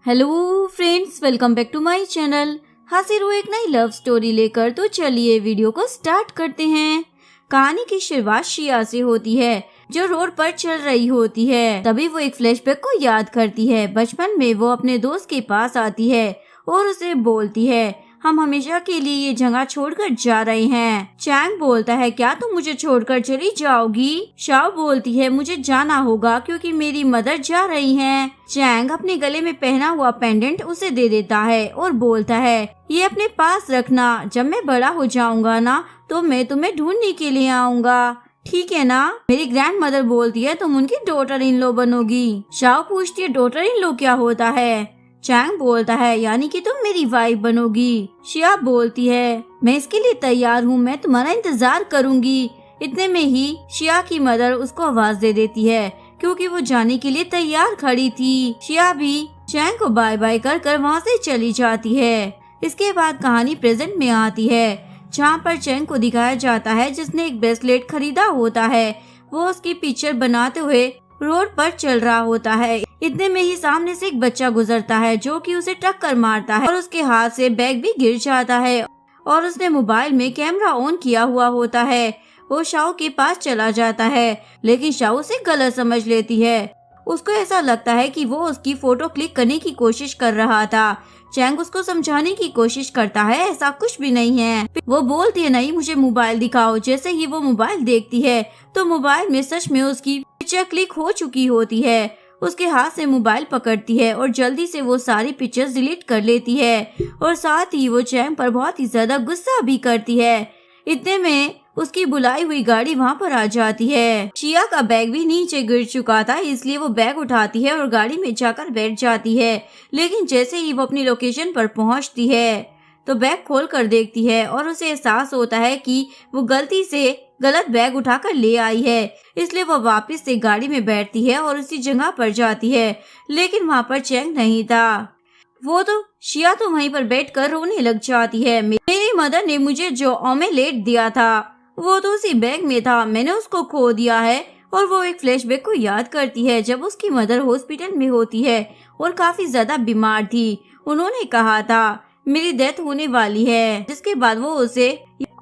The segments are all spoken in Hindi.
Hello friends, welcome back to my channel. हाजिर हूँ एक नई लव स्टोरी लेकर। तो चलिए वीडियो को स्टार्ट करते हैं। कहानी की शुरुआत शिया से होती है, जो रोड पर चल रही होती है। तभी वो एक फ्लैशबैक को याद करती है। बचपन में वो अपने दोस्त के पास आती है और उसे बोलती है, हम हमेशा के लिए ये जगह छोड़कर जा रहे हैं। चैंग बोलता है, क्या तुम मुझे छोड़कर चली जाओगी? शाओ बोलती है, मुझे जाना होगा क्योंकि मेरी मदर जा रही हैं। चैंग अपने गले में पहना हुआ पेंडेंट उसे दे देता है और बोलता है, ये अपने पास रखना, जब मैं बड़ा हो जाऊंगा ना तो मैं तुम्हें ढूंढने के लिए आऊंगा, ठीक है ना? मेरी ग्रैंड मदर बोलती है, तुम उनकी डॉटर इन लॉ बनोगी। शाओ पूछती है, डॉटर इन लॉ क्या होता है? चैंग बोलता है, यानी कि तुम मेरी वाइफ बनोगी। शिया बोलती है, मैं इसके लिए तैयार हूँ, मैं तुम्हारा इंतजार करूंगी। इतने में ही शिया की मदर उसको आवाज दे देती है, क्योंकि वो जाने के लिए तैयार खड़ी थी। शिया भी चैंग को बाय बाय कर कर वहाँ से चली जाती है। इसके बाद कहानी प्रेजेंट में आती है, जहाँ पर चैंग को दिखाया जाता है जिसने एक ब्रेसलेट खरीदा होता है। वो उसकी पिक्चर बनाते हुए रोड पर चल रहा होता है। इतने में ही सामने से एक बच्चा गुजरता है, जो कि उसे टक्कर मारता है और उसके हाथ से बैग भी गिर जाता है और उसने मोबाइल में कैमरा ऑन किया हुआ होता है। वो शाओ के पास चला जाता है, लेकिन शाओ उसे गलत समझ लेती है। उसको ऐसा लगता है कि वो उसकी फोटो क्लिक करने की कोशिश कर रहा था। चैंग उसको समझाने की कोशिश करता है, ऐसा कुछ भी नहीं है। वो बोलती है, नहीं मुझे मोबाइल दिखाओ। जैसे ही वो मोबाइल देखती है तो मोबाइल में सच में उसकी पिक्चर क्लिक हो चुकी होती है। उसके हाथ से मोबाइल पकड़ती है और जल्दी से वो सारी पिक्चर्स डिलीट कर लेती है और साथ ही वो चैंग पर बहुत ही ज्यादा गुस्सा भी करती है। इतने में उसकी बुलाई हुई गाड़ी वहाँ पर आ जाती है। शिया का बैग भी नीचे गिर चुका था, इसलिए वो बैग उठाती है और गाड़ी में जाकर बैठ जाती है। लेकिन जैसे ही वो अपनी लोकेशन पर पहुँचती है तो बैग खोल कर देखती है और उसे एहसास होता है कि वो गलती से गलत बैग उठाकर ले आई है। इसलिए वो वापस से गाड़ी में बैठती है और उसी जगह पर जाती है, लेकिन वहाँ पर चैंग नहीं था। वो तो शिया तो वहीं पर बैठकर रोने लग जाती है। मेरी मदर ने मुझे जो ऑमलेट दिया था वो तो उसी बैग में था, मैंने उसको खो दिया है। और वो एक फ्लैशबैक को याद करती है, जब उसकी मदर हॉस्पिटल में होती है और काफी ज्यादा बीमार थी। उन्होंने कहा था मेरी डेथ होने वाली है, जिसके बाद वो उसे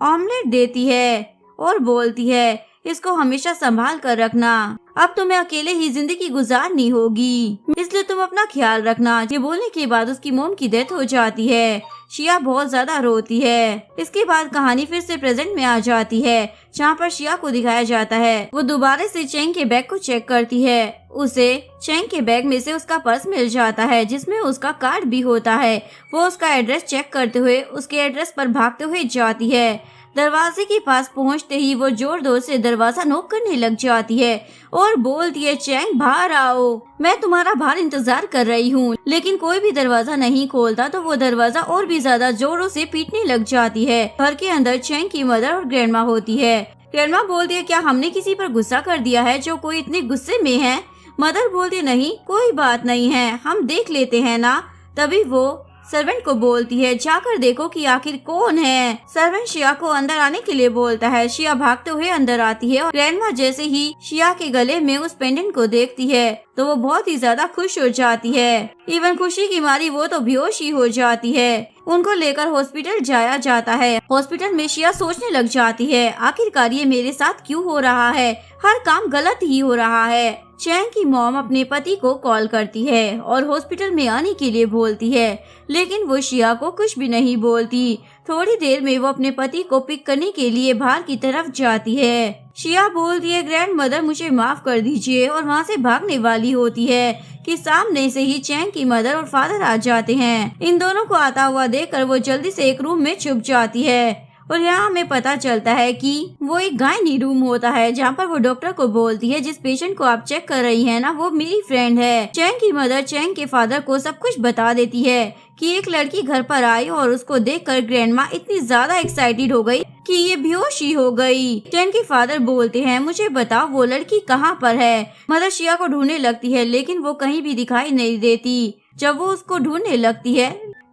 ऑमलेट देती है और बोलती है, इसको हमेशा संभाल कर रखना, अब तुम्हें अकेले ही जिंदगी गुजारनी होगी, इसलिए तुम अपना ख्याल रखना। ये बोलने के बाद उसकी मोम की डेथ हो जाती है। शिया बहुत ज्यादा रोती है। इसके बाद कहानी फिर से प्रेजेंट में आ जाती है, जहाँ पर शिया को दिखाया जाता है। वो दोबारा से चैंग के बैग को चेक करती है। उसे चैंग के बैग में से उसका पर्स मिल जाता है, जिसमें उसका कार्ड भी होता है। वो उसका एड्रेस चेक करते हुए उसके एड्रेस पर भागते हुए जाती है। दरवाजे के पास पहुंचते ही वो जोर जोर से दरवाजा नॉक करने लग जाती है और बोलती है, चैंग बाहर आओ, मैं तुम्हारा बाहर इंतजार कर रही हूँ। लेकिन कोई भी दरवाजा नहीं खोलता तो वो दरवाजा और भी ज्यादा जोरों से पीटने लग जाती है। घर के अंदर चैंग की मदर और ग्रैंडमा होती है। ग्रैंडमा बोलती है, क्या हमने किसी पर गुस्सा कर दिया है जो कोई इतने गुस्से में है? मदर बोलती है, नहीं कोई बात नहीं है, हम देख लेते हैं ना। तभी वो सर्वेंट को बोलती है, जाकर देखो कि आखिर कौन है। सर्वेंट शिया को अंदर आने के लिए बोलता है। शिया भागते हुए अंदर आती है और ग्रैंडमा जैसे ही शिया के गले में उस पेंडेंट को देखती है तो वो बहुत ही ज्यादा खुश हो जाती है। इवन खुशी की मारी वो तो बेहोश ही हो जाती है। उनको लेकर हॉस्पिटल जाया जाता है। हॉस्पिटल में शिया सोचने लग जाती है, आखिरकार ये मेरे साथ क्यों हो रहा है, हर काम गलत ही हो रहा है। चैंग की मॉम अपने पति को कॉल करती है और हॉस्पिटल में आने के लिए बोलती है, लेकिन वो शिया को कुछ भी नहीं बोलती। थोड़ी देर में वो अपने पति को पिक करने के लिए बाहर की तरफ जाती है। शिया बोलती है, ग्रैंड मदर मुझे माफ कर दीजिए, और वहाँ से भागने वाली होती है कि सामने से ही चैंग की मदर और फादर आ जाते हैं। इन दोनों को आता हुआ देखकर वो जल्दी से एक रूम में छुप जाती है और यहाँ हमें पता चलता है कि वो एक गायनी रूम होता है, जहाँ पर वो डॉक्टर को बोलती है, जिस पेशेंट को आप चेक कर रही हैं ना वो मेरी फ्रेंड है। चैंग की मदर चैंग के फादर को सब कुछ बता देती है कि एक लड़की घर पर आई और उसको देखकर ग्रैंडमा इतनी ज्यादा एक्साइटेड हो गई कि ये बेहोश ही हो गई। चैंग के फादर बोलते हैं, मुझे बताओ वो लड़की कहाँ पर है। मदर शिया को ढूंढने लगती है, लेकिन वो कहीं भी दिखाई नहीं देती। जब वो उसको ढूंढने लगती है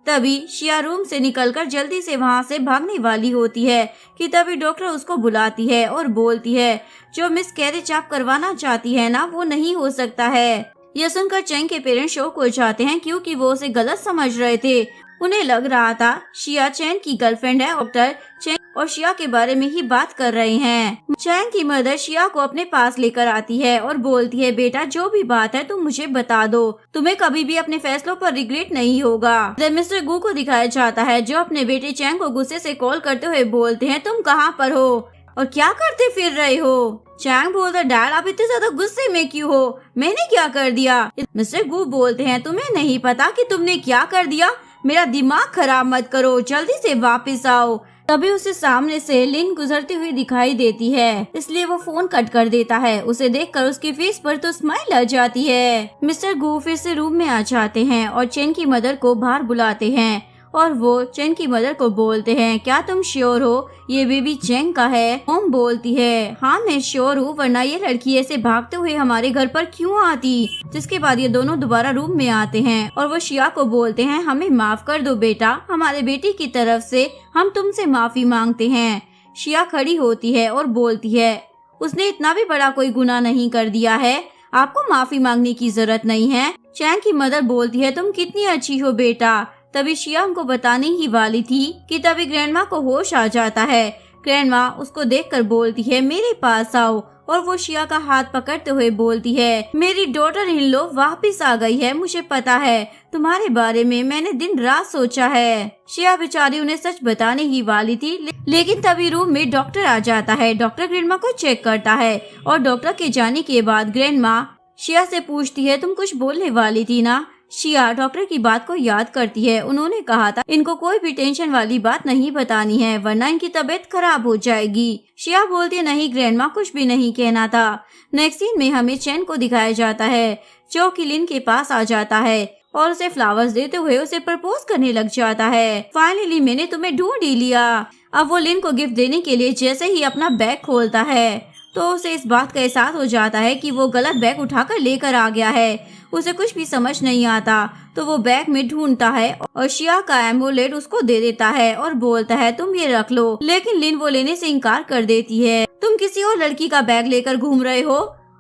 तभी शिया रूम से निकलकर जल्दी से वहाँ से भागने वाली होती है कि तभी डॉक्टर उसको बुलाती है और बोलती है, जो मिस कैरेज आप करवाना चाहती है ना वो नहीं हो सकता है। यह सुनकर चेंग के पेरेंट्स शॉक हो जाते हैं क्योंकि वो उसे गलत समझ रहे थे। उन्हें लग रहा था शिया चेंग की गर्लफ्रेंड है। डॉक्टर चेंग और शिया के बारे में ही बात कर रहे हैं। चेंग की मदर शिया को अपने पास लेकर आती है और बोलती है, बेटा जो भी बात है तुम मुझे बता दो, तुम्हें कभी भी अपने फैसलों पर रिग्रेट नहीं होगा। मिस्टर गू को दिखाया जाता है जो अपने बेटे चेंग को गुस्से से कॉल करते हुए बोलते हैं, तुम कहाँ पर हो और क्या करते फिर रहे हो? चैंग बोलता, डैड आप इतने ज्यादा गुस्से में क्यों हो? मैंने क्या कर दिया? मिस्टर गू बोलते हैं, तुम्हें नहीं पता कि तुमने क्या कर दिया? मेरा दिमाग खराब मत करो, जल्दी से वापस आओ। तभी उसे सामने से लिन गुजरती हुई दिखाई देती है, इसलिए वो फोन कट कर देता है। उसे देखकर उसके फेस पर तो स्माइल आ जाती है। मिस्टर गू फिर से रूम में आ जाते हैं और चेन की मदर को बाहर बुलाते हैं और वो चेन की मदर को बोलते हैं, क्या तुम श्योर हो ये बेबी चेंग का है? मॉम बोलती है, हाँ मैं श्योर हूँ, वरना ये लड़की ऐसे भागते हुए हमारे घर पर क्यों आती? जिसके बाद ये दोनों दोबारा रूम में आते हैं और वो शिया को बोलते हैं, हमें माफ कर दो बेटा, हमारे बेटी की तरफ से हम तुमसे माफी मांगते हैं। शिया खड़ी होती है और बोलती है, उसने इतना भी बड़ा कोई गुनाह नहीं कर दिया है, आपको माफी मांगने की जरूरत नहीं है। चेंग की मदर बोलती है, तुम कितनी अच्छी हो बेटा। तभी शिया उनको बताने ही वाली थी कि तभी ग्रैंडमा को होश आ जाता है। ग्रैंडमा उसको देखकर बोलती है, मेरे पास आओ, और वो शिया का हाथ पकड़ते हुए बोलती है, मेरी डॉटर इन लो वापिस आ गई है, मुझे पता है तुम्हारे बारे में मैंने दिन रात सोचा है। शिया बेचारी उन्हें सच बताने ही वाली थी, लेकिन तभी रूम में डॉक्टर आ जाता है। डॉक्टर ग्रैंडमा को चेक करता है और डॉक्टर के जाने के बाद ग्रैंडमा शिया से पूछती है, तुम कुछ बोलने वाली थी ना? शिया डॉक्टर की बात को याद करती है, उन्होंने कहा था इनको कोई भी टेंशन वाली बात नहीं बतानी है वरना इनकी तबीयत खराब हो जाएगी। शिया बोलती है, नहीं ग्रैंडमा कुछ भी नहीं कहना था। नेक्स्ट सीन में हमें चेन को दिखाया जाता है जो कि लिन के पास आ जाता है और उसे फ्लावर्स देते हुए उसे प्रपोज करने लग जाता है। फाइनली मैंने तुम्हें ढूंढ ही लिया। अब वो लिन को गिफ्ट देने के लिए जैसे ही अपना बैग खोलता है तो उसे इस बात का एहसास हो जाता है कि वो गलत बैग उठाकर लेकर आ गया है। उसे कुछ भी समझ नहीं आता तो वो बैग में ढूंढता है और शिया का एम्बुलेट उसको दे देता है और बोलता है, तुम ये रख लो। लेकिन लिन वो लेने से इनकार कर देती है। तुम किसी और लड़की का बैग लेकर घूम रहे हो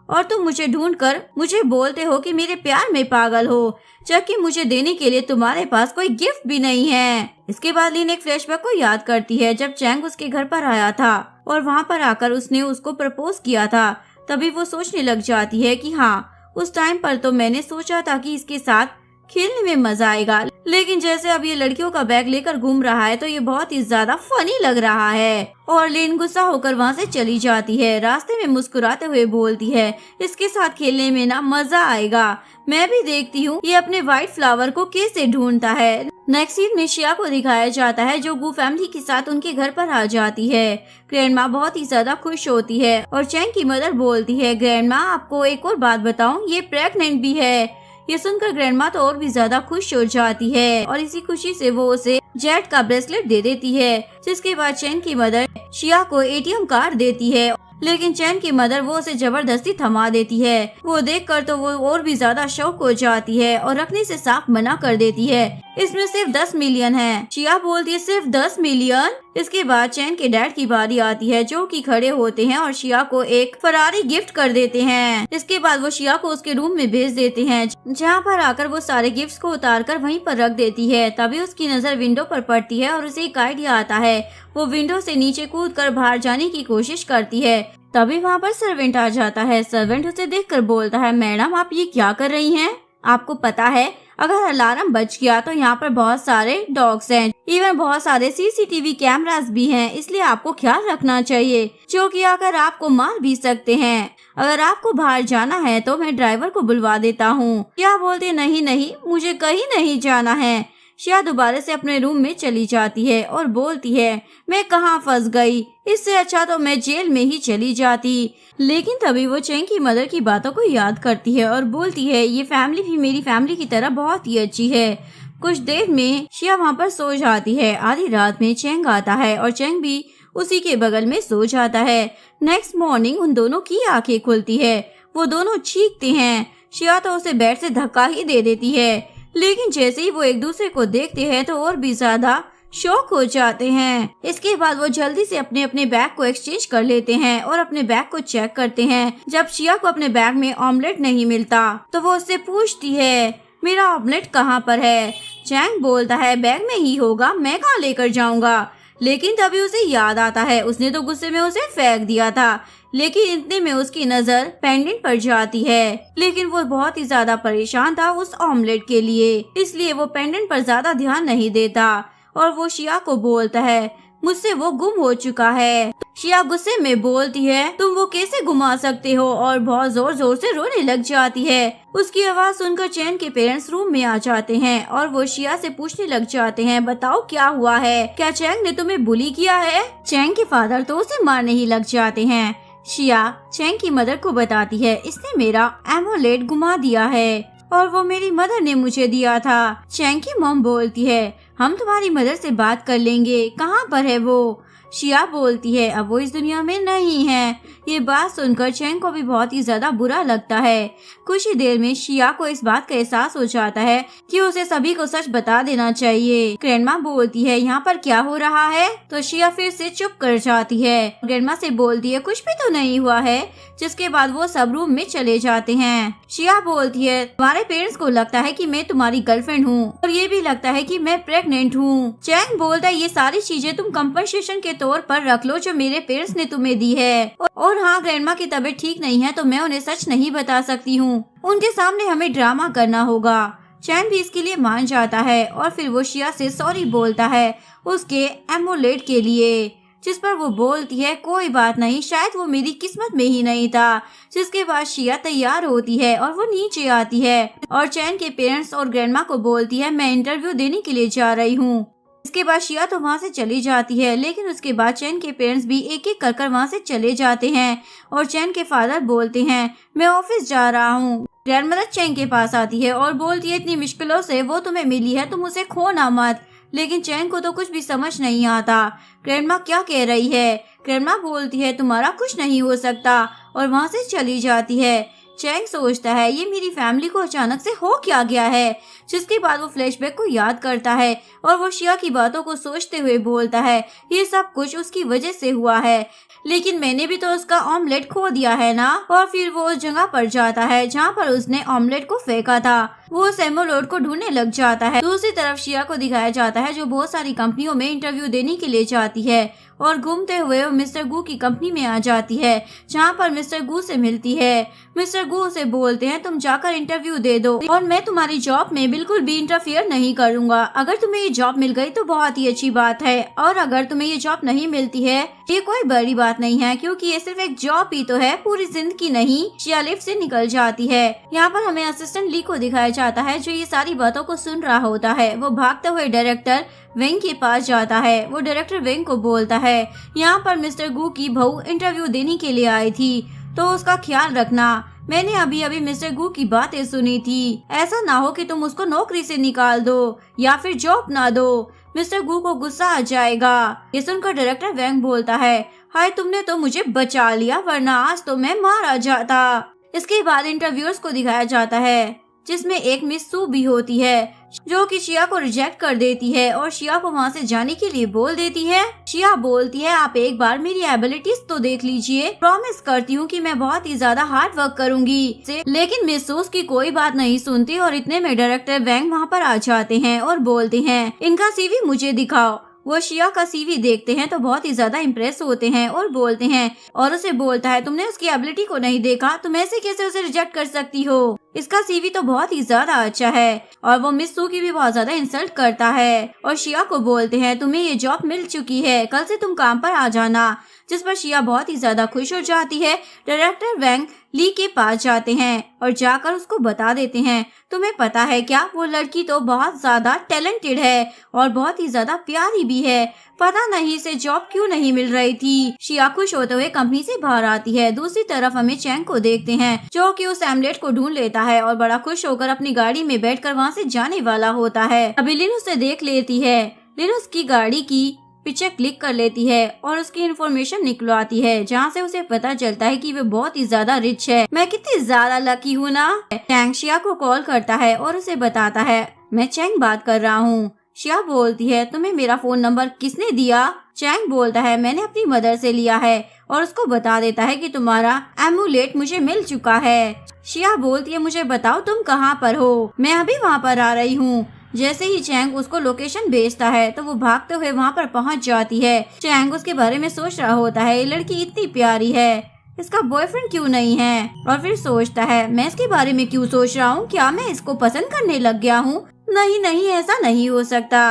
और तुम मुझे ढूंढकर मुझे बोलते हो कि मेरे प्यार में पागल हो, जबकि मुझे देने के लिए तुम्हारे पास कोई गिफ्ट भी नहीं है। इसके बाद लिन एक फ्लैशबैक को याद करती है जब चैंग उसके घर पर आया था और वहाँ पर आकर उसने उसको प्रपोज किया था। तभी वो सोचने लग जाती है कि हाँ, उस टाइम पर तो मैंने सोचा था कि इसके साथ खेलने में मजा आएगा, लेकिन जैसे अब ये लड़कियों का बैग लेकर घूम रहा है तो ये बहुत ही ज्यादा फनी लग रहा है। और लिन गुस्सा होकर वहाँ से चली जाती है। रास्ते में मुस्कुराते हुए बोलती है, इसके साथ खेलने में ना मजा आएगा, मैं भी देखती हूँ ये अपने व्हाइट फ्लावर को कैसे ढूंढता है। नेक्स्ट सीन में शिया को दिखाया जाता है जो गू फैमिली के साथ उनके घर पर आ जाती है। ग्रैंडमा बहुत ही ज्यादा खुश होती है और चैंग की मदर बोलती है, ग्रैंडमा आपको एक और बात बताऊं, ये प्रेग्नेंट भी है। ये सुनकर ग्रैंडमा तो और भी ज्यादा खुश हो जाती है और इसी खुशी से वो उसे जेट का ब्रेसलेट दे देती है। जिसके बाद चैन की मदर शिया को एटीएम कार्ड देती है, लेकिन चैन की मदर वो उसे जबरदस्ती थमा देती है। वो देखकर तो वो और भी ज्यादा शौक हो जाती है और रखने से साफ मना कर देती है, इसमें सिर्फ 10 मिलियन है। शिया बोलती है, सिर्फ 10 मिलियन? इसके बाद चैन के डैड की बारी आती है जो कि खड़े होते हैं और शिया को एक फरारी गिफ्ट कर देते हैं। इसके बाद वो शिया को उसके रूम में भेज देते हैं जहाँ पर आकर वो सारे गिफ्ट्स को उतार कर वहीं पर रख देती है। तभी उसकी नजर विंडो पर पड़ती है और उसे एक आइडिया आता है। वो विंडो से नीचे कूद कर बाहर जाने की कोशिश करती है। तभी वहाँ पर सर्वेंट आ जाता है। सर्वेंट उसे देखकर बोलता है, मैडम आप ये क्या कर रही हैं? आपको पता है अगर अलार्म बज गया तो यहाँ पर बहुत सारे डॉग्स हैं, इवन बहुत सारे सीसीटीवी कैमरास भी हैं, इसलिए आपको ख्याल रखना चाहिए, जो कि आकर आपको मार भी सकते हैं। अगर आपको बाहर जाना है तो मैं ड्राइवर को बुलवा देता हूँ। क्या बोलते, नहीं नहीं मुझे कहीं नहीं जाना है। शिया दोबारा से अपने रूम में चली जाती है और बोलती है, मैं कहाँ फंस गई, इससे अच्छा तो मैं जेल में ही चली जाती। लेकिन तभी वो चैंग की मदर की बातों को याद करती है और बोलती है, ये फैमिली भी मेरी फैमिली की तरह बहुत ही अच्छी है। कुछ देर में शिया वहाँ पर सो जाती है। आधी रात में चैंग आता है और चैंग भी उसी के बगल में सो जाता है। नेक्स्ट मॉर्निंग उन दोनों की आंखें खुलती है। वो दोनों चीखते हैं। शिया तो उसे बेड से धक्का ही दे देती है, लेकिन जैसे ही वो एक दूसरे को देखते हैं तो और भी ज्यादा शॉक हो जाते हैं। इसके बाद वो जल्दी से अपने अपने बैग को एक्सचेंज कर लेते हैं और अपने बैग को चेक करते हैं। जब शिया को अपने बैग में ऑमलेट नहीं मिलता तो वो उससे पूछती है, मेरा ऑमलेट कहाँ पर है? चैंग बोलता है, बैग में ही होगा, मैं कहाँ लेकर जाऊंगा। लेकिन तभी उसे याद आता है उसने तो गुस्से में उसे फेंक दिया था। लेकिन इतने में उसकी नजर पेंडेंट पर जाती है। लेकिन वो बहुत ही ज्यादा परेशान था उस ऑमलेट के लिए, इसलिए वो पेंडेंट पर ज्यादा ध्यान नहीं देता और वो शिया को बोलता है, मुझसे वो गुम हो चुका है। शिया गुस्से में बोलती है, तुम वो कैसे घुमा सकते हो, और बहुत जोर जोर से रोने लग जाती है। उसकी आवाज सुनकर चैन के पेरेंट्स रूम में आ जाते हैं और वो शिया से पूछने लग जाते हैं, बताओ क्या हुआ है, क्या चैंग ने तुम्हें बुली किया है? चैंग के फादर तो उसे मारने ही लग जाते हैं। शिया चैंग की मदर को बताती है, इसने मेरा एमोलेट घुमा दिया है और वो मेरी मदर ने मुझे दिया था। चैंग की मॉम बोलती है, हम तुम्हारी मदर से बात कर लेंगे, कहाँ पर है वो? शिया बोलती है, अब वो इस दुनिया में नहीं है। ये बात सुनकर चैंग को भी बहुत ही ज्यादा बुरा लगता है। कुछ ही देर में शिया को इस बात का एहसास हो जाता है कि उसे सभी को सच बता देना चाहिए। ग्रैंडमा बोलती है, यहाँ पर क्या हो रहा है? तो शिया फिर से चुप कर जाती है। ग्रैंडमा से बोलती है, कुछ भी तो नहीं हुआ है। जिसके बाद वो सब रूम में चले जाते हैं। शिया बोलती है, तुम्हारे पेरेंट्स को लगता है कि मैं तुम्हारी गर्लफ्रेंड हूँ और ये भी लगता है कि मैं प्रेग्नेंट हूँ। चैंग बोलता है, ये सारी चीजें तुम कंपनसेशन के तौर पर रख लो जो मेरे पेरेंट्स ने तुम्हें दी है। और हाँ, ग्रैंडमा की तबीयत ठीक नहीं है तो मैं उन्हें सच नहीं बता सकती हूँ, उनके सामने हमें ड्रामा करना होगा। चैन भी इसके लिए मान जाता है और फिर वो शिया से सॉरी बोलता है उसके एमोलेट के लिए, जिस पर वो बोलती है, कोई बात नहीं, शायद वो मेरी किस्मत में ही नहीं था। जिसके बाद शिया तैयार होती है और वो नीचे आती है और चैन के पेरेंट्स और ग्रैंडमा को बोलती है, मैं इंटरव्यू देने के लिए जा रही हूँ। इसके बाद शिया तो वहाँ से चली जाती है, लेकिन उसके बाद चैन के पेरेंट्स भी एक एक कर वहाँ से चले जाते हैं और चैन के फादर बोलते हैं, मैं ऑफिस जा रहा हूँ। ग्रैंडमदर चैन के पास आती है और बोलती है, इतनी मुश्किलों से वो तुम्हें मिली है, तुम उसे खोना मत। लेकिन चैन को तो कुछ भी समझ नहीं आता ग्रैंडमा क्या कह रही है। ग्रैंडमा बोलती है, तुम्हारा कुछ नहीं हो सकता, और वहाँ से चली जाती है। चैंग सोचता है, ये मेरी फैमिली को अचानक से हो क्या गया है। जिसके बाद वो फ्लैशबैक को याद करता है और वो शिया की बातों को सोचते हुए बोलता है, ये सब कुछ उसकी वजह से हुआ है, लेकिन मैंने भी तो उसका ऑमलेट खो दिया है ना। और फिर वो उस जगह पर जाता है जहाँ पर उसने ऑमलेट को फेंका था। वो उस एमोलेट को ढूंढने लग जाता है। दूसरी तरफ शिया को दिखाया जाता है जो बहुत सारी कंपनियों में इंटरव्यू देने के लिए जाती है और घूमते हुए वो मिस्टर गू की कंपनी में आ जाती है, जहाँ पर मिस्टर गू से मिलती है। मिस्टर गू उसे बोलते हैं, तुम जाकर इंटरव्यू दे दो और मैं तुम्हारी जॉब में बिल्कुल भी इंटरफियर नहीं करूँगा। अगर तुम्हें ये जॉब मिल गई तो बहुत ही अच्छी बात है, और अगर तुम्हें ये जॉब नहीं मिलती है ये कोई बड़ी बात नहीं है, क्योंकि ये सिर्फ एक जॉब ही तो है, पूरी जिंदगी नहीं। शिया लिफ्ट से निकल जाती है। यहाँ पर हमें असिस्टेंट ली को दिखाया जाता है जो ये सारी बातों को सुन रहा होता है। वो भागते हुए डायरेक्टर वेंग के पास जाता है। वो डायरेक्टर वेंग को बोलता है, यहाँ पर मिस्टर गू की बहू इंटरव्यू देने के लिए आई थी, तो उसका ख्याल रखना। मैंने अभी अभी मिस्टर गू की बातें सुनी थी, ऐसा ना हो कि तुम उसको नौकरी से निकाल दो या फिर जॉब ना दो। मिस्टर गू को गुस्सा आ जाएगा। ये सुनकर डायरेक्टर वेंग बोलता है, हाय तुमने तो मुझे बचा लिया, वरना आज तो मैं मारा जाता। इसके बाद इंटरव्यूअर्स को दिखाया जाता है जिसमें एक मिस सू भी होती है जो कि शिया को रिजेक्ट कर देती है और शिया को वहाँ से जाने के लिए बोल देती है। शिया बोलती है, आप एक बार मेरी एबिलिटीज तो देख लीजिए, प्रॉमिस करती हूँ कि मैं बहुत ही ज्यादा हार्ड वर्क करूंगी। लेकिन मिस सू की कोई बात नहीं सुनती और इतने में डायरेक्टर वेंग वहाँ पर आ जाते हैं और बोलते हैं, इनका सीवी मुझे दिखाओ। वो शिया का सीवी देखते हैं तो बहुत ही ज्यादा इम्प्रेस होते हैं और बोलते हैं, और उसे बोलता है, तुमने उसकी एबिलिटी को नहीं देखा, तुम ऐसे कैसे उसे रिजेक्ट कर सकती हो, इसका सीवी तो बहुत ही ज्यादा अच्छा है। और वो मिस सू की भी बहुत ज्यादा इंसल्ट करता है और शिया को बोलते हैं, तुम्हें ये जॉब मिल चुकी है, कल से तुम काम पर आ जाना। जिस पर शिया बहुत ही ज्यादा खुश हो जाती है। डायरेक्टर वेंग ली के पास जाते हैं और जाकर उसको बता देते हैं, तुम्हें पता है क्या, वो लड़की तो बहुत ज्यादा टैलेंटेड है और बहुत ही ज्यादा प्यारी भी है, पता नहीं इसे जॉब क्यों नहीं मिल रही थी। शिया खुश होते हुए कंपनी से बाहर आती है। दूसरी तरफ हमें चैंग को देखते हैं जो कि उस एमलेट को ढूंढ लेता है और बड़ा खुश होकर अपनी गाड़ी में बैठकर वहाँ से जाने वाला होता है। अभी लिन उसे देख लेती है। लिन उसकी गाड़ी की पिक्चर क्लिक कर लेती है और उसकी इन्फॉर्मेशन निकलवाती है, जहाँ से उसे पता चलता है कि वो बहुत ही ज्यादा रिच है। मैं कितनी ज्यादा लकी हूँ ना। चैंग शिया को कॉल करता है और उसे बताता है, मैं चैंग बात कर रहा हूँ। शिया बोलती है, तुम्हें मेरा फोन नंबर किसने दिया? चैंग बोलता है, मैंने अपनी मदर से लिया है, और उसको बता देता है कि तुम्हारा एमुलेट मुझे मिल चुका है। शिया बोलती है, मुझे बताओ तुम कहाँ पर हो, मैं अभी वहाँ पर आ रही हूँ। जैसे ही चैंग उसको लोकेशन भेजता है तो वो भागते हुए वहाँ पर पहुँच जाती है। चैंग उसके बारे में सोच रहा होता है, ये लड़की इतनी प्यारी है, इसका बॉयफ्रेंड क्यों नहीं है? और फिर सोचता है, मैं इसके बारे में क्यों सोच रहा हूँ, क्या मैं इसको पसंद करने लग गया हूँ? नहीं नहीं, ऐसा नहीं हो सकता।